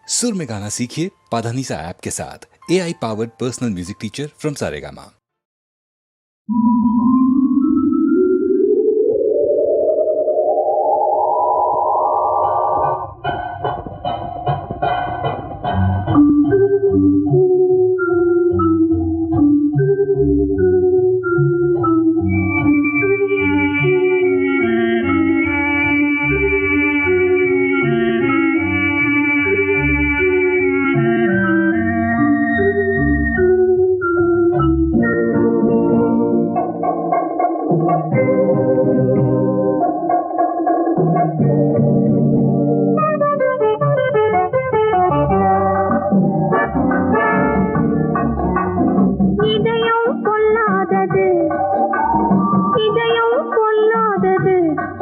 सुर में गाना सीखिए पाधानीसा ऐप के साथ। AI powered personal music teacher from Saregama.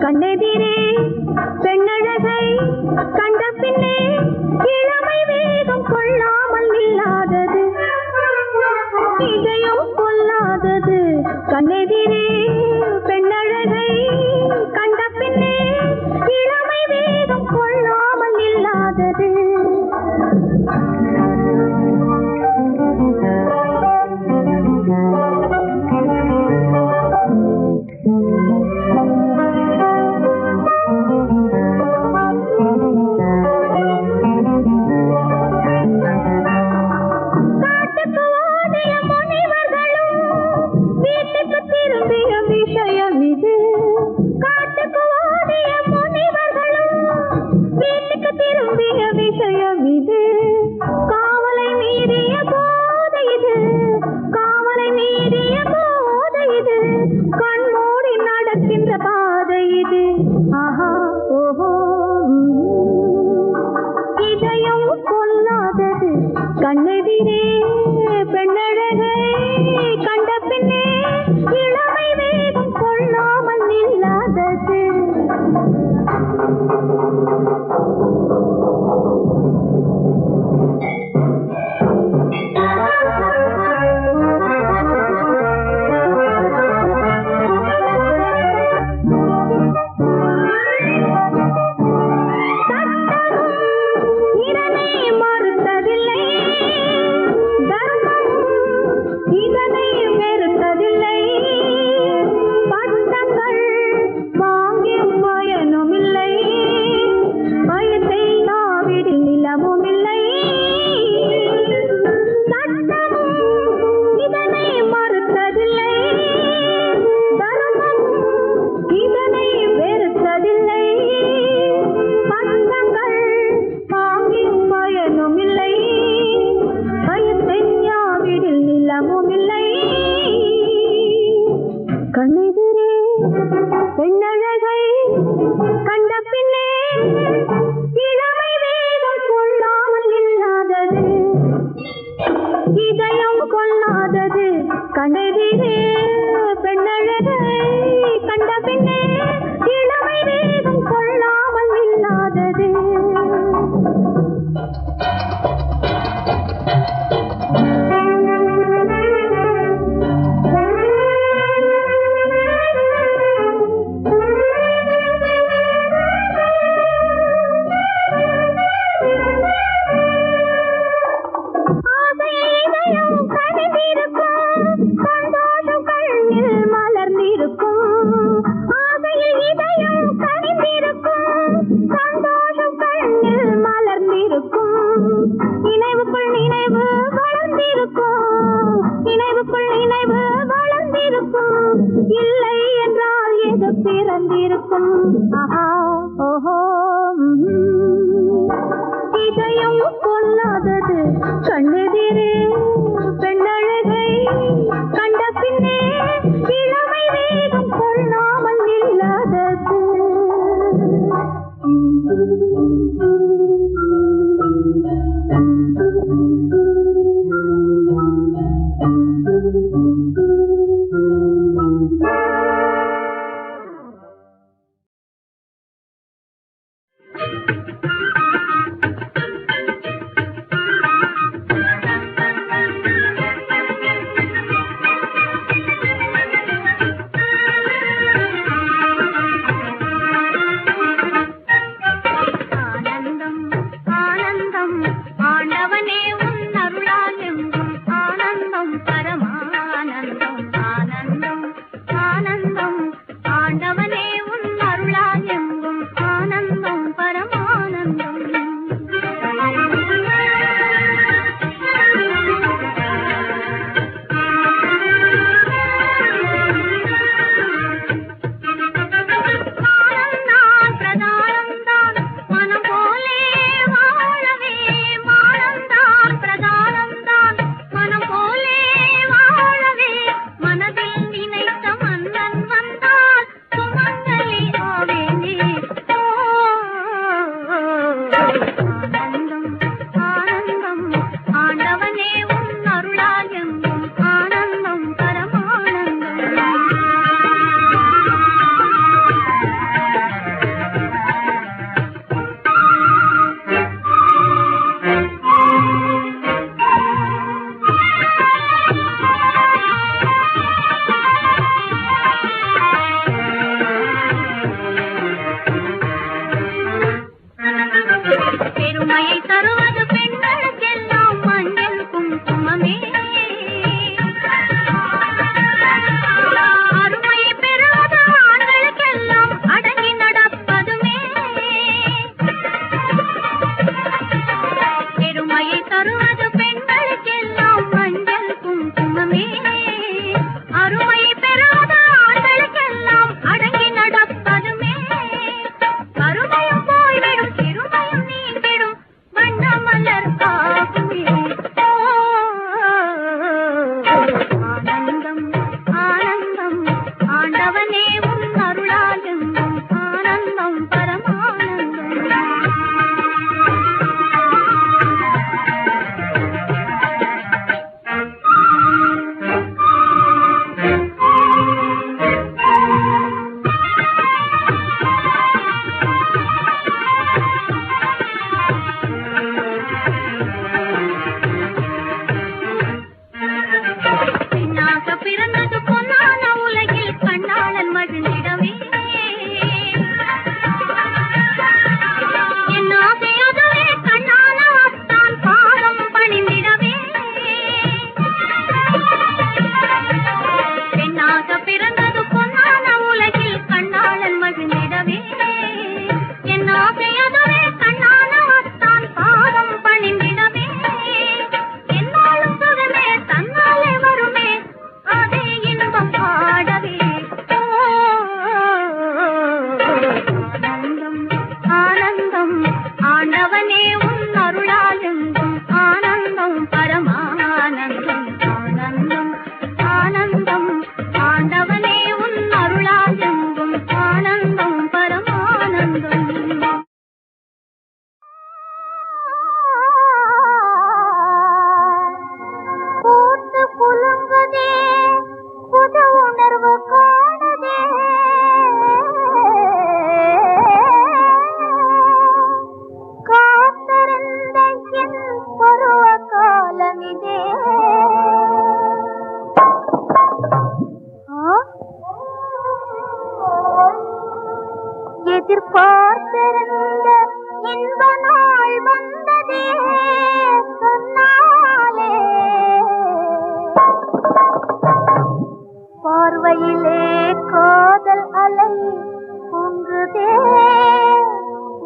கண்ணெதிரே பெண்ணழகை கண்ட பின்னே இளமை வேகம் கொள்ளாமல் இல்லாதது, இதயம் கொள்ளாதது. கண்ணெதிரே பெண்ணழகை கண்ட பின்னே இளமை வேகம் கொள்ளாமல் இல்லாதது. காவலை மீறிய போதை இது, காவலை மீறிய போதை இது, கண்மூடி நடக்கின்ற பாதை இது. ஆஹா ஓஹோ, இதயம் கொள்ளாதது. கண்ணெதிரே பெண்ணழகை கண்ட பின்னே இளமை வேகம் கொள்ளாமல் இல்லாதது. கண்ணெதிரே பெண்ணழகை கண்ட பின்னே இளமை வேகம் கொள்ளாமல் இல்லாதது, இதயம் கொள்ளாதது. கண்ணெதிரே பெண்ணழகை கண்ட பின்னே இளமை வேகம் கொள்ளாமல் இல்லாதது. இல்லை என்றால் எது பிறந்திருக்கும். ஆஹா ஓஹோ, இதயம் கொள்ளாதது. கண்ணெதிரே பெண்ணழகை கண்ட பின்னே இளமை வேகம் கொள்ளாமல் இல்லாதது. ஆண்டவனே உன் அருளால் எங்கும் ஆனந்தம் பரமானந்தம் ஆனந்தம் ஆனந்தம் ஆண்டவனே உன் அருளால் எங்கும் ஆனந்தம் பரமானந்தம் பெருமையை தருவது பெண்களுக்கெல்லாம் மஞ்சள் குங்குமமே அருமையை பெறுவது ஆண்களுக்கெல்லாம் அடங்கி நடப்பதுமே பெருமையை தருவது பெண்களுக்கெல்லாம் மஞ்சள் குங்குமமே அருமையை பெறுவது ஆண்களுக்கெல்லாம் அடங்கி நடப்பதுமே கருமையும் போய்விடும் சிறுமையும் நீங்கிடும் வண்ணமலர் காகுமே ஆனந்தம் ஆனந்தம் ஆண்டவனே உன் அருளால் எங்கும் ஆனந்தம் பரமானந்தம் பெண்ணாக பிறந்தது பொன்னான உலகில் கண்ணாளன் மகிழ்ந்திடவே என் ஆசை அதுவே கண்ணான அத்தான் பாதம் பணிந்திடவே பெண்ணாக பிறந்தது பொன்னான உலகில் கண்ணாளன் மகிழ்ந்திடவே என் ஆசை அதுவே கண்ணான அத்தான் பாதம் பணிந்திடவே என்னாலும் சுகமே தன்னாலே வருமே அதே இன்பம் பாடவே ஆனந்தம் ஆனந்தம் ஆண்டவனே உன் அருளால் எங்கும் ஆனந்தம் பரமானந்தம் ஆனந்தம் ஆனந்தம் ஆண்டவனே உன் அருளால் எங்கும் ஆனந்தம் பரமானந்தம் பூத்து குலுங்குதே புது உணர்வு காணுதே காத்திருந்த என் பருவ காலமிதே எதிர்பார்த்திருந்த இன்ப நாள் வந்ததே சொன்னாலே பார்வையிலே காதல் அலை பொங்குதே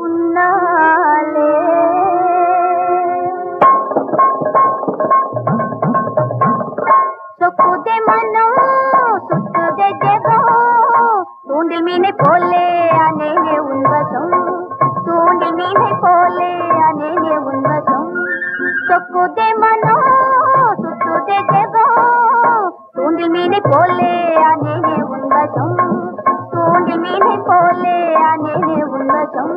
உன்னாலே சொக்குதே மனம் சுத்துதே ஜெகம் தூண்டில் மீனை போலே அனேனே உன்வசம் தூண்டில் மீனை போலே அனேனே உன்வசம் சொக்குதே மனம் சுத்துதே ஜெகம் தூண்டில் மீனை போலே அனேனே உன்வசம் தூண்டில் மீனை போலே அனேனே உன்வசம்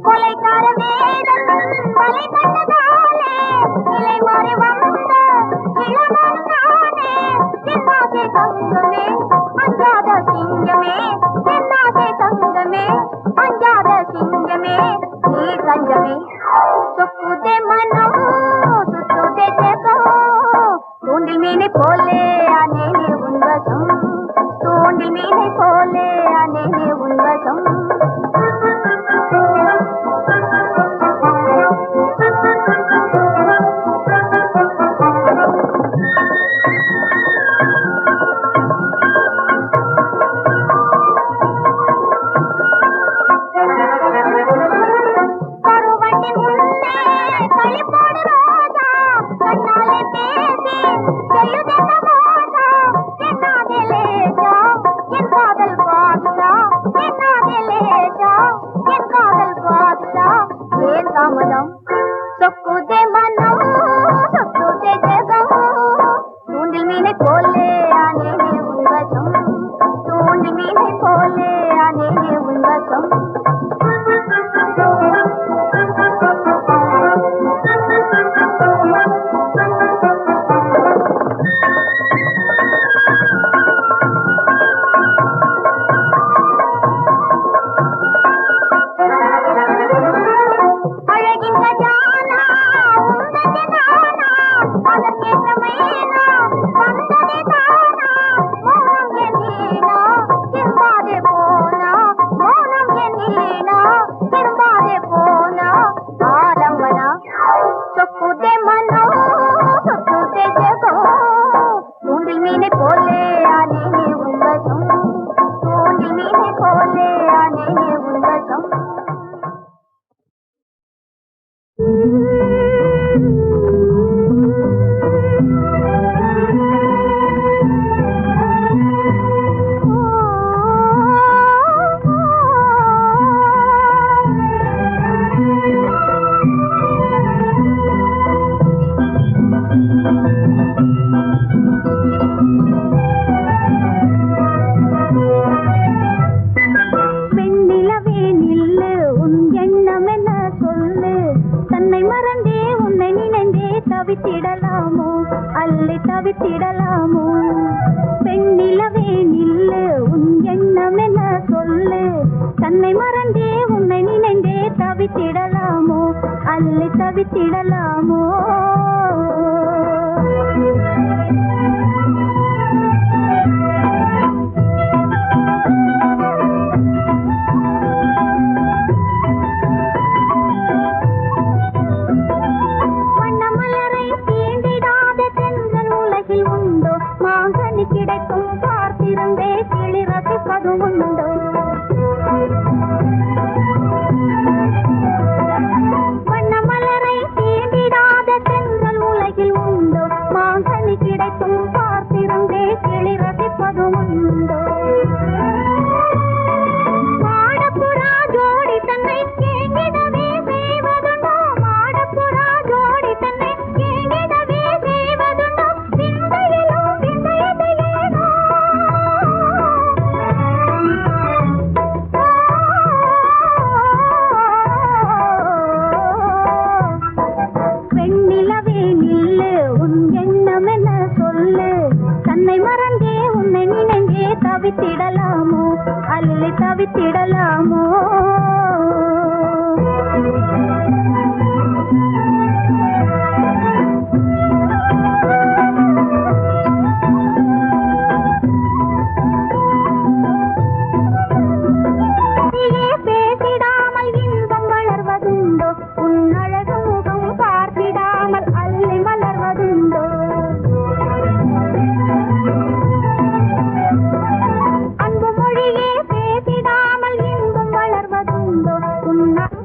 கொலைக்கார வேதம் தலை கண்டதாலே இலை மாறி வந்த இளமான நானே சின்னாசை தங்கமே அஞ்சாத சிங்கமே ఆలమనం సొక్కుదే మనం సొక్కుదే జగం தூண்டில் மீனை போலே ஆனேனே உன்வசம் தூண்டில் மீனை போலே ஆனேனே உன்வசம் தவித்திடலாமோ பெண்ணிலவே நில்லு உன் எண்ணம் என்ன சொல்லு தன்னை மறந்தே உன்னை நினைந்தே தவித்திடலாமோ அள்ளி தவித்திடலாமோ கிடைக்கும் பார்த்திருந்தே கிளி ரசிப்பது உண்டோ வண்ண மலரை தீண்டிடாத தென்றல் உலகில் உண்டோ மாங்கனி கிடைக்கும் பார்த்திருந்தே கிளி ரசிப்பது உண்டோ மாடப்புறா ஜோடி தன்னை கேங்கிடவே செய்வதுண்டோ மாடப்புறா ஜோடி தன்னை கேங்கிடவே செய்வதுண்டோ விந்தையிலும் தவித்திடலாமோ அள்ளி தவித்திடலாமோ பேசிடாமல் இன்பம் வளர்வதுண்டோ உன் அழகு முகம் பார்த்திடாமல் அள்ளி மலர்வதுண்டோ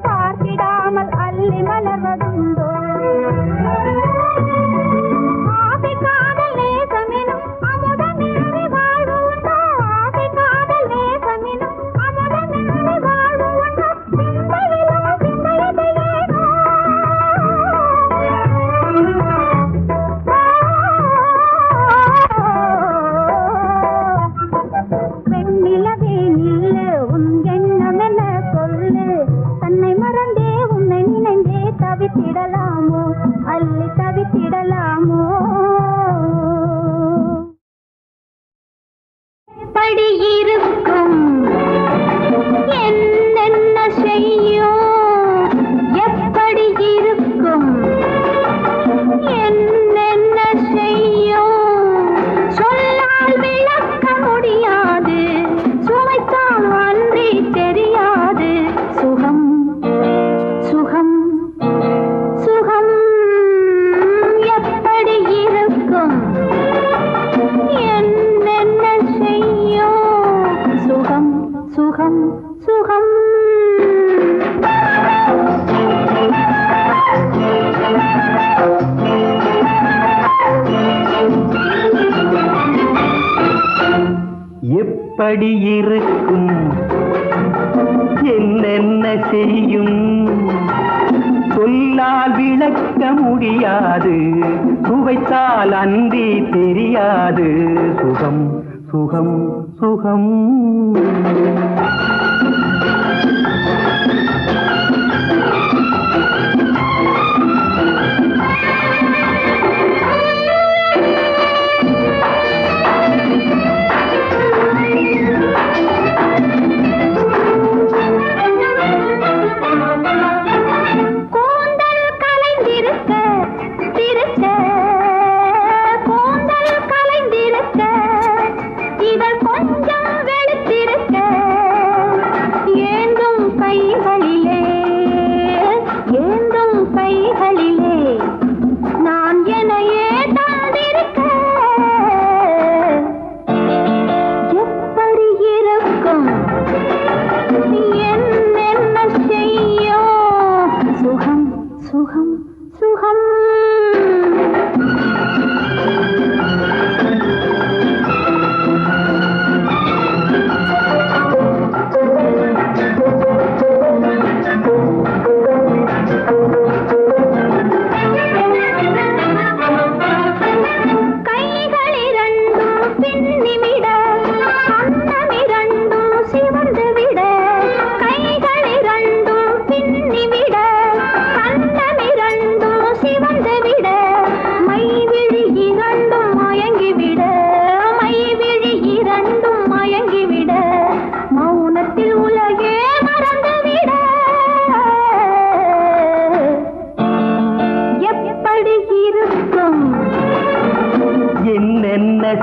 பார்த்திடாமல் அள்ளி மலர்வதுண்டோ ஆசை காதல் நேசமெனும் அமுதமின்றி வாழ்வு உண்டோ ஆசை காதல் நேசமெனும் அமுதமின்றி வாழ்வு உண்டோ சிந்தையிலும் சிந்தையதையேனோ பெண்ணிலவே நில்லு உன் எண்ணம் என்ன சொல்லு தன்னை மறந்தே உன்னை நினைந்தே தவித்திடலாமோ அள்ளி தவித்திடலாமோ படி இருக்கும் என்னென்ன செய்யும் எப்படி இருக்கும் என்னென்ன செய்யும் சொல்லால் விளக்க முடியாது சுமைத்தான் அன்றி தெரியாது சுகம் சுகம் சுகம் எப்படி இருக்கும் என்னென்ன செய்யும் சுகம் சுகம் சுகம் எப்படி இருக்கும் என்னென்ன செய்யும் முடியாது சுவைத்தால் அன்றி தெரியாது சுகம் சுகம் சுகம்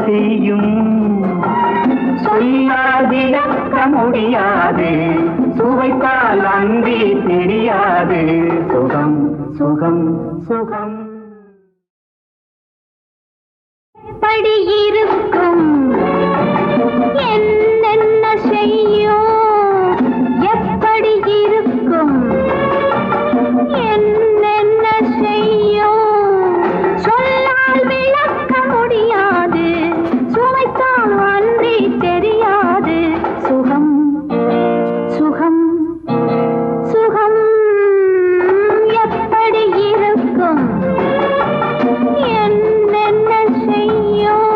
செய்யும் சொல்லால் விளக்க முடியாது சுவைத்தால் அன்றி தெரியாது சுகம் சுகம் சுகம் படி இருக்கும் என்னென்ன செய்யும் எப்படி இருக்கும் என்னென்ன செய்யும் சொல்லால் விளக்க முடியாது சுவைத்தால் அன்றி தெரியாது சுகம் சுகம் சுகம் எப்படி இருக்கும் என்னென்ன செய்யும்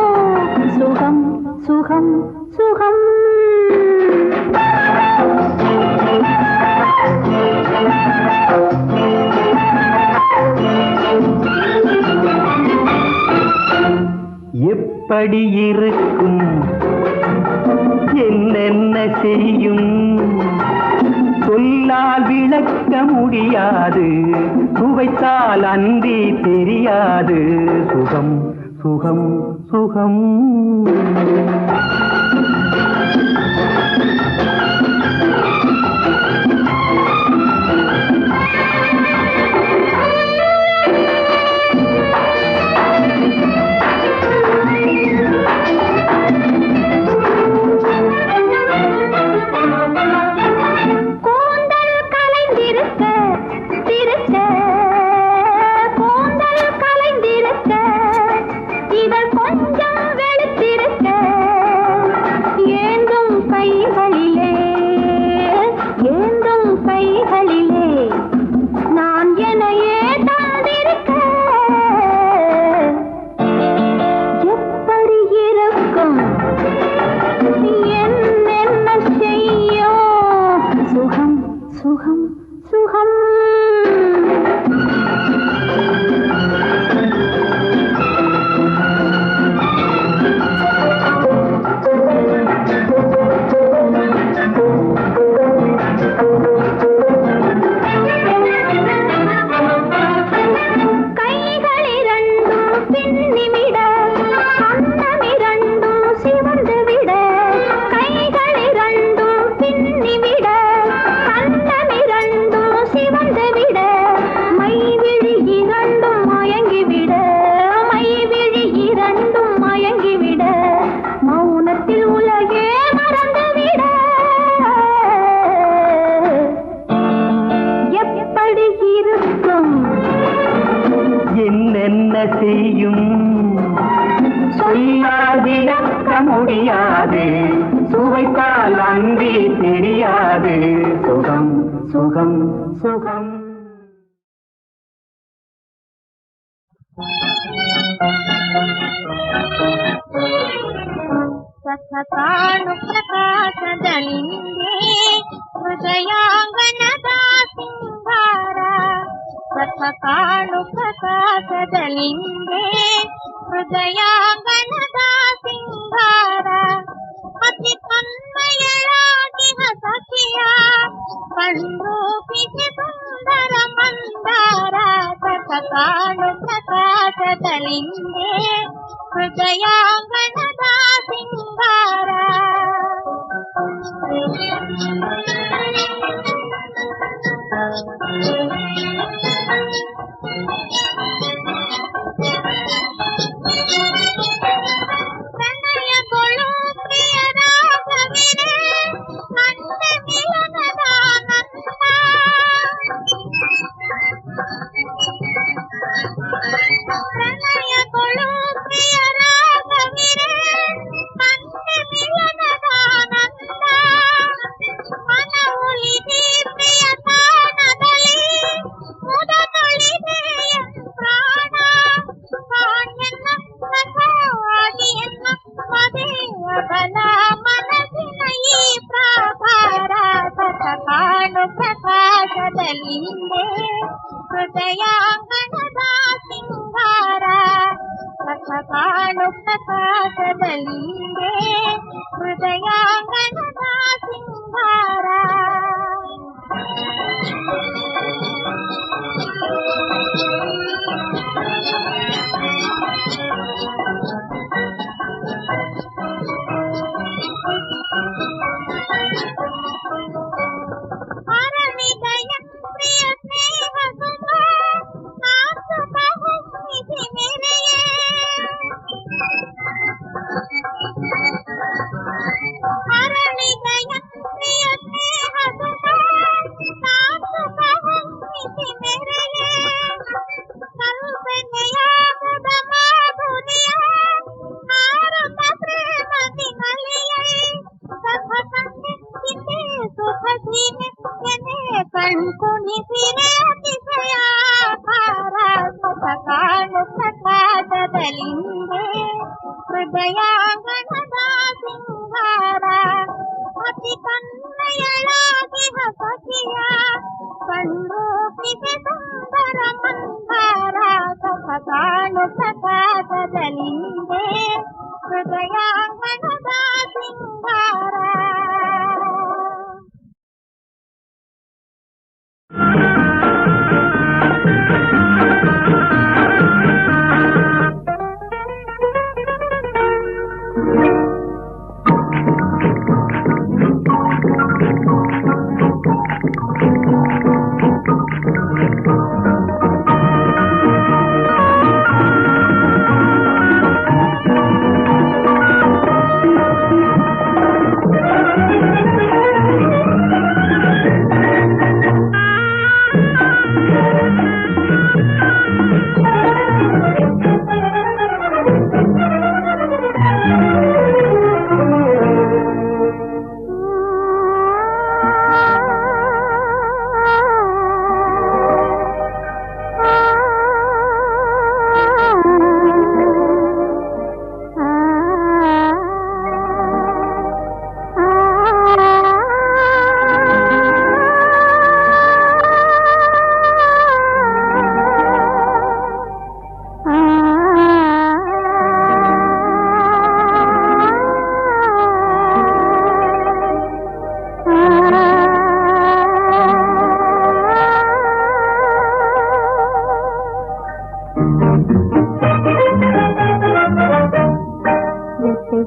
சுகம் சுகம் சுகம் எப்படி இருக்கும் என்னென்ன செய்யும் சொல்லால் விளக்க முடியாது சுவைத்தால் அன்றி தெரியாது சுகம் சுகம் சுகம் சுகம் சுகம் என்னென்ன செய்யும் சொல்லால் விளக்க முடியாது சுவைத்தால் அன்றி தெரியாது சுகம் சுகம் சுகம் ಸಖ ಕಾಣು ಪ್ರಕಾಶದಲ್ಲಿಂದೇ ಹೃದಯಾಂಗನದ ಸಿಂಗಾರ. ಸಖ ಕಾಣು ಪ್ರಕಾಶದಲ್ಲಿಂದೇ ಹೃದಯಾಂಗನದ ಸಿಂಗಾರ. ಅತಿ ತನ್ಮಯಳಾಗಿಹ ಸಖಿಯ ಕಣ್ರೂಪಿಸಿ ಸುಂದರ ಮಂದಾರ. ಸಖ ಕಾಣು ಪ್ರಕಾಶದಲ್ಲಿಂದೇ ಹೃದಯಾಂಗನದ ಸಿಂಗಾರ. ಪ್ರಣಯಗಳು ಪ್ರಿಯರಾಗವಿರೆ ಕಂಡ ಮಿಲನದ ನಂದ. ಪ್ರಣಯಗಳು ಪ್ರಿಯರಾಗವಿರೆ ಕಂಡ ಮಿಲನದ ನಂದ. ಮನವುಲಿದೆ ಪ್ರಿಯ ತಾಣದಲ್ಲಿ ಮುದ ತಳಿದೆ ಪ್ರಾಣ. ಕಾಣ್ಯನ್ನ ಸಖಾಗಿಯನ್ನ ಮದೆ ಅಗಲ ಮನಸ್ಸಿನ ಈ ಪ್ರಾಕಾರ. ಸಖ ಕಾಣು ಪ್ರಕಾಶದಲ್ಲಿಂದೇ ಹೃದಯಾಂಗನದ ಸಿಂಗಾರ. ಸಖ ಕಾಣು ಪ್ರಕಾಶದಲ್ಲಿಂದೇ ಹೃದಯಾಂಗನದ ಸಿಂಗಾರ. ಅರಳಿದಯ ಪ್ರಿಯ ಸ್ನೇಹ ಸುಮ ನಾಸು ಬಹುಮಿತಿ ಮೆರೆಯೇ. ಅರಳಿದಯ ಪ್ರಿಯ ಸ್ನೇಹ ಸುಮ ನಾಸು ಬಹುಮಿತಿ ಮೆರೆಯೇ. ಕಲ್ಪನೆಯಾಗದ ಮಾಧುರ್ಯ ಹಾರುತ್ತ ಪ್ರೇಮದಿ ನಲಿಯೇ. ಸಖ ಕಣ್ಣಿಂದೆ ಸುಖ ಸೀಮೆ ಎನೆ ಕಣ್ಕುಣಿಸಿರೆ ಅತಿಶಯಾಕಾರ. ಸಖ ಕಾಣು ಪ್ರಕಾಶದಲ್ಲಿಂದೇ ಹೃದಯಾಂಗನದ ಸಿಂಗಾರ. ಅತಿ ತನ್ಮಯಳಾಗಿಹ ಸಖಿಯ ಕಣ್ರೂಪಿಸಿ ಸುಂದರ ಮಂದಾರ. ಸಖ ಕಾಣು ಪ್ರಕಾಶದಲ್ಲಿಂದೇ ಹೃದಯಾಂಗನದ ಸಿಂಗಾರ.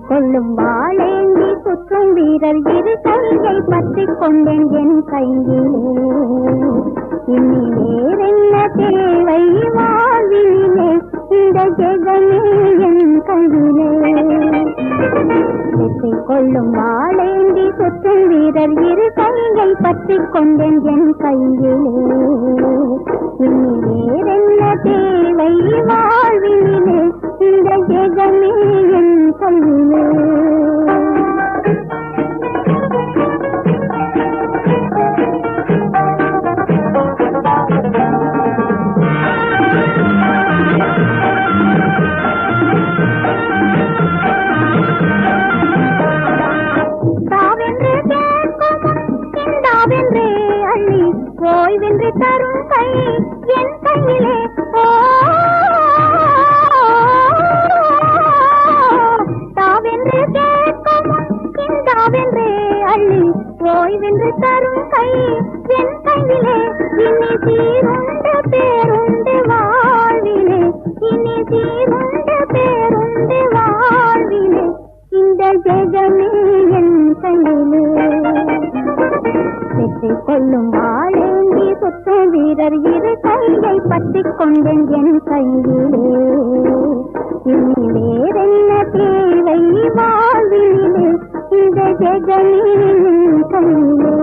கொள்ளும் வாழேந்தி சுற்றும் வீரர் இரு கையை பற்றிக் கொண்டேன் என் கையிலே. இனி வேறென்ன தேவை வாழ்விலே, இந்த ஜெகமே என் கையிலே. வெற்றி கொள்ளும் வாழேந்தி சுற்றும் வீரர் இரு கையை பற்றிக் கொண்டேன் என் கையிலே. இனி வேறென்ன தேவை வாழ்விலே, இந்த ஜெகமே என் கையிலே. சீருண்டு பேருண்டு வாழ்விலே, இனி சீருண்டு பேருண்டு வாழ்விலே, இந்த ஜெகமே என் கையிலே. வெற்றி கொள்ளும் வாழேந்தி சுற்று வீரர் இரு கையை பற்றிக் கொண்டேன் என் கையிலே. இனி வேறென்ன தேவை வாழ்விலே, இந்த ஜெகமே என் கையிலே.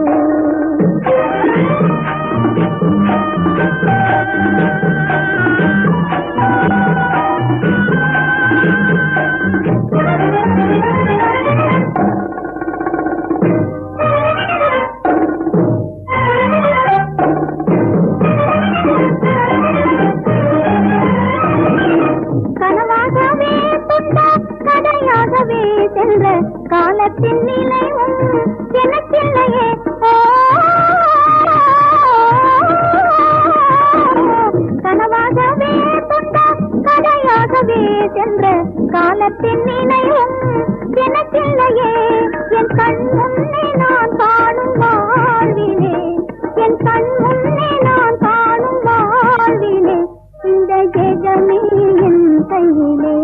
கனவாகவே துண்ட கதையாகவே சென்ற காலத்தின் நிலைவும் எனக்கில்லையே. கனவாகவே துண்ட கதையாகவே சென்ற காலத்தின் நிலைவும் எனக்கில்லையே. என் கண் முன்னே நான் காணும் வாழ்விலே, என் கண் முன்னே நான் காணும் வாழ்விலே, இந்த ஜெகமே என் கையிலே.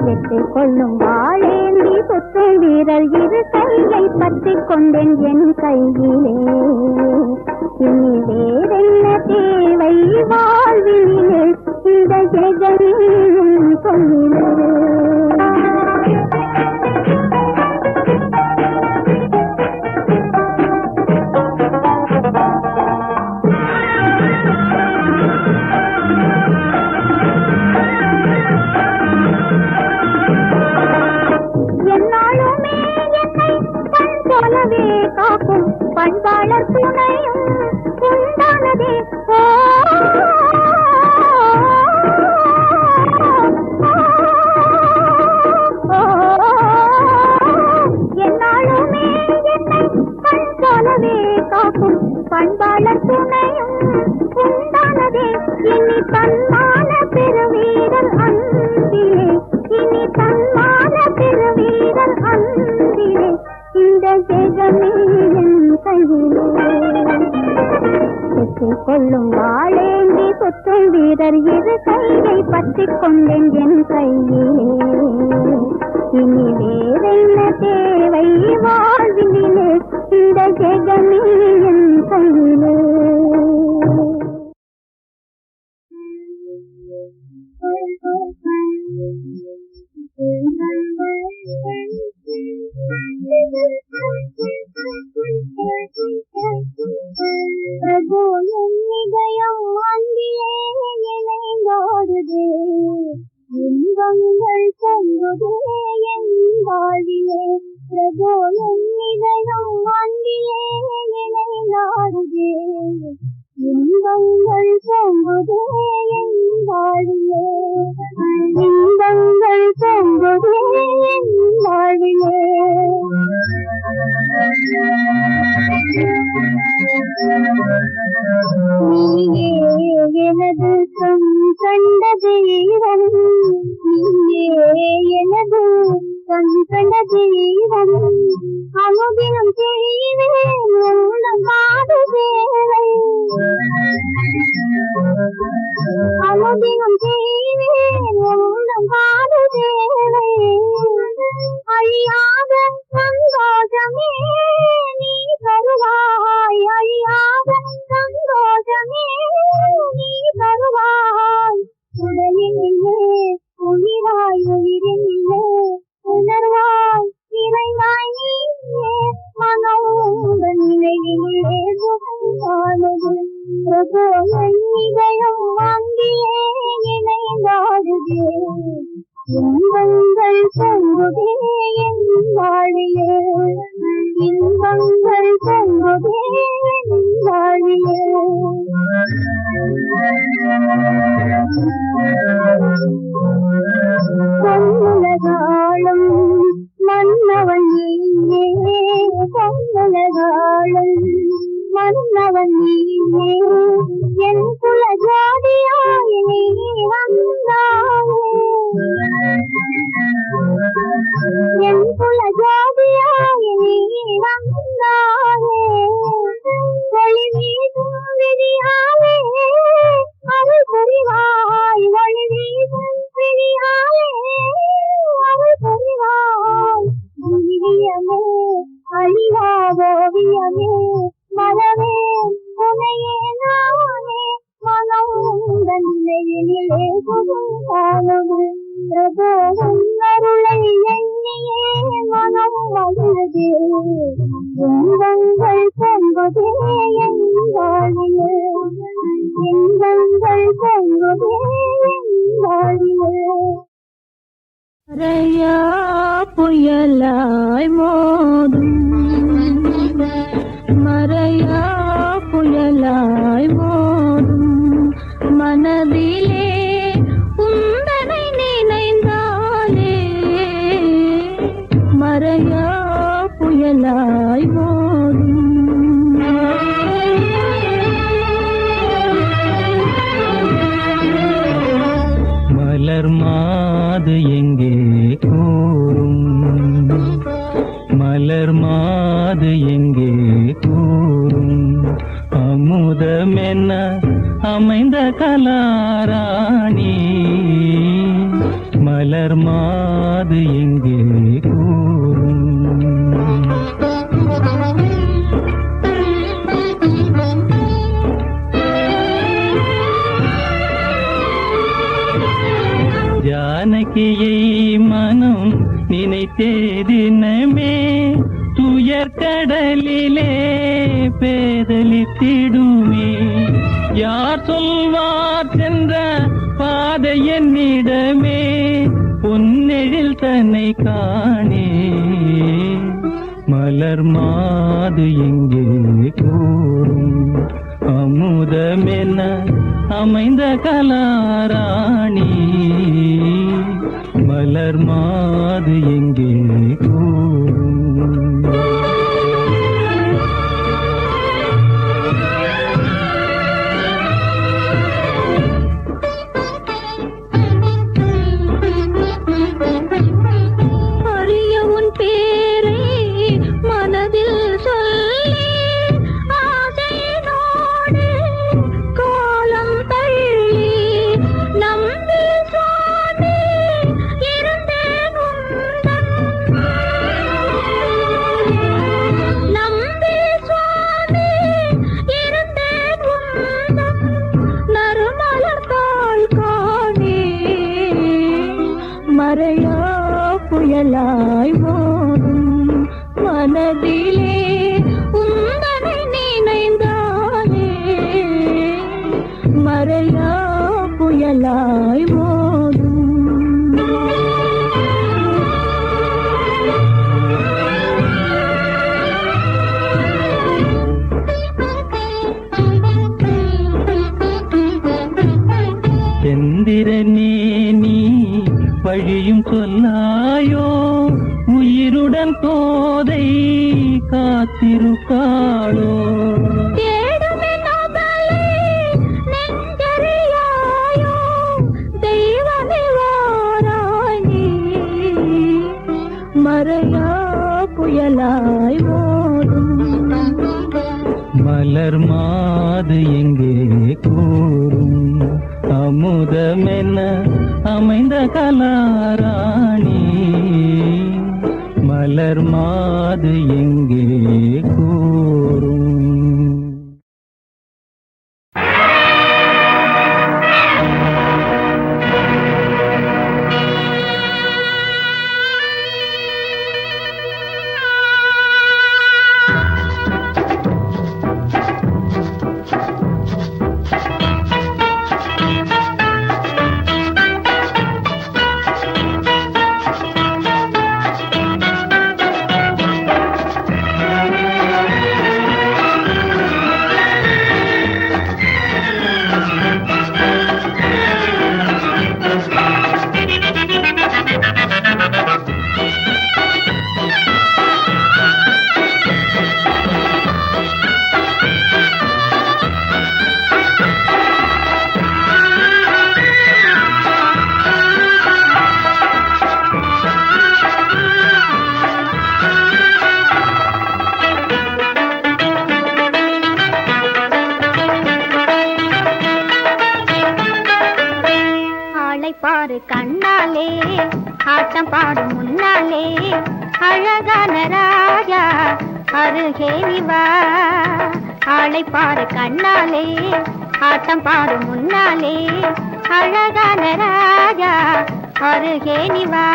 வெற்றி கொள்ளும் வாழேந்தி சுற்று வீரர் இரு கையை பற்றிக் கொண்டேன் என் கையிலே. இனி வேறென்ன தேவை வாழ்விலே, இந்த ஜெகமே என் கையிலே. என்னாலுமே என்னை கண் போலவே காக்கும் பண்பாளர் துணையும் உண்டானதே. என்னாலுமே என்னை கண் போலவே காக்கும் பண்பாளர் துணையும் உண்டானதே. இனி தன்மான பெருவீரர் அன்பிலே, இனி தன்மான பெருவீரர் அன்பிலே, இந்த ஜெகமே என் கையிலே. வெற்றி கொள்ளும் வாழேந்தி சுற்று வீரர் இரு கையை பற்றிக் கொண்டேன் என் கையிலே. இனி வேறென்ன தேவை வாழ்விலே, இந்த ஜெகமே என் கையிலே. பிரபு என் இதயம் அன்பிலே இணைந்தோடுதே, இன்பங்கள் பொங்குதே என் வாழ்விலே. பிரபு என் இதயம் அன்பிலே இணைந்தோடுதே, இன்பங்கள் பொங்குதே என் வாழ்விலே, இன்பங்கள் பொங்குதே என் வாழ்விலே. நீயே எனது கண்ட தெய்வம், நீயே எனது கண்ட தெய்வம். அனுதினம் செய்வேன் உன்னம் காது சேவை, அனுதினம் செய்வேன் உன்னம் காது சேவை. அழியாத சந்தோஷமே நீ தருவாய், அழியாத சந்தோஷமே நீ தருவாய். உடலினிலே உயிராய் உயிரினிலே உணர்வாய் இறைவாய் நீயே. மனோங்கள் நினைவிலே சுகமானது. பிரபு என் இதயம் வாங்கியே இணைந்தாடுதே, இன்பங்கள் பொங்குதே என் வாழிலே, இன்பங்கள் பொங்குதே என் வாழிலே. பொன்னுலகாளும் மன்னவன் நீயே, பொன்னுலகாளும் மன்னவன் நீயே. என் குல ஜோதியாய் நீ வந்தாயே, என் குல ஜோதியாய் நீ வந்தாயே. ஒளி வீசும் மழையினிலே காணுது பிரபோ அருளை எண்ணியே மனம் மகிழ்தே இன்பங்கள் பொங்குதே என் வாழியே இன்பங்கள் பொங்குதே என் வாழியே மறையா புயலாய் மோதும் மறையா புயலாய் மோதும் மனதிலே உந்தனை நினைந்தாலே மறையா புயலாய் மோதும் மலர் மாது எங்கே கூறும் மலர் மாது எங்கே கூறும் அமுதமென்ன அமைந்த கலாராணி மலர் மாது எங்கே கூறும் ஜானகியை மனம் நினைத்தே தினமே துயர்கடலிலே பேதலித்திடுமே யார் சொல்வார் சென்ற பாதை என்னிடமே பொன்னெழில் தன்னை காணே மலர் மாது எங்கே கூறும் அமுதமென அமைந்த கலாராணி மலர் மாது எங்கே கூறும் அறிய உன் பேரை மனதில் சொல்லி ஆசையினோடு காலம் தள்ளி நம்பி சுவாமி இருந்தேன் உந்தன் நம்பி சுவாமி இருந்தேன் உந்தன் நறுமலர்த்தாள் காணே மறையா புயலாய் மோதும் மனதிலே உந்தனை நினைந்தாலே மறையா புயலாய் மோதும் செந்திரனே நீ வழியும் சொல்லாயோ உயிருடன் கோதை காத்திருக்காளோ தேடுமே நபலே நெஞ்சறியாயோ தெய்வமே வாராய் நீ மறையா புயலாய் மோதும் மலர் மாது எங்கே கூறும் அமுதமென அமைந்த கலாராணி மலர் மாது எங்கே கூறும் பாரு கண்ணாலே ஆட்டம் பாடும் முன்னாலே அழகான ராஜா அருகே நீ வா. ஆளை பாரு கண்ணாலே ஆட்டம் பாடும் முன்னாலே அழகான ராஜா அருகே நிவா.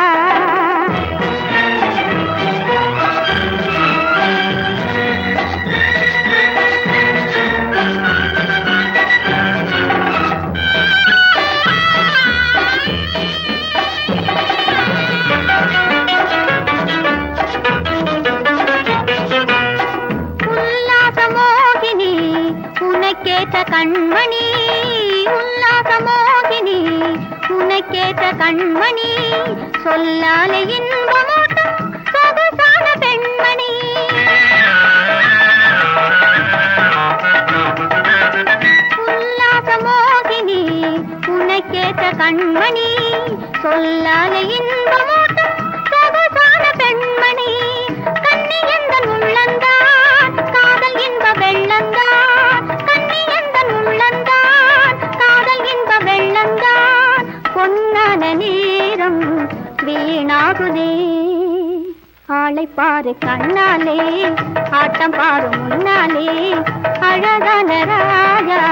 உல்லாசமோகினி உனக்கேற்ற கண்மணி, உல்லாசமோகினி உனக்கேற்ற கண்மணி, சொல்லாலே இன்பமூட்டும் சொகுசான பெண்மணி. உல்லாசமோகினி உனக்கேற்ற கண்மணி, சொல்லாலே இன்பமூட்டும் சொகுசான பெண்மணி. கண்ணி எந்தன் உள்ளந்தான் காதல் இன்ப வெள்ளந்தான், கண்ணி எந்தன் உள்ளந்தான் காதல் இன்ப வெள்ளந்தான். பொன்னான நேரம் வீணாகுதே, ஆளை பாரு கண்ணாலே ஆட்டம் பாரு முன்னாலே, அழகான ராஜா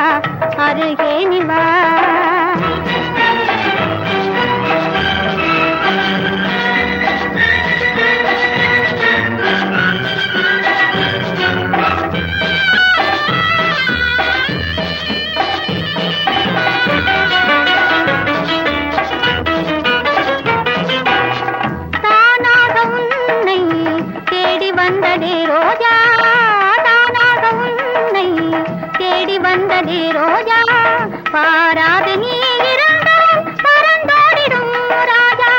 அருகே நிவா. வந்ததே ரோஜா, தானாக உன்னை தேடி வந்ததே ரோஜா, பாராது நீ இருந்தால் பறந்தோடிடும் ராஜா.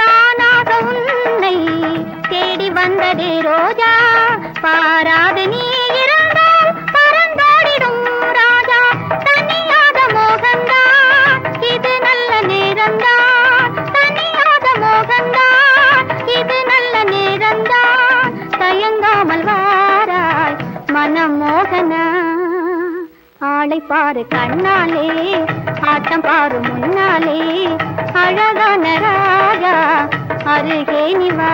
தானாக உன்னை தேடி வந்ததே ரோஜா, பாராது நீ இருந்தால் பறந்தோடிடும் ராஜா. தனியாத மோகந்தான் இது நல்ல நேரம்தான், இது நல்ல நேரம்தான். தயங்காமல் வாராய் மனமோகனா, ஆளை பாரு கண்ணாலே ஆட்டம் பாரு முன்னாலே, அழகான ராஜா அருகே நிவா.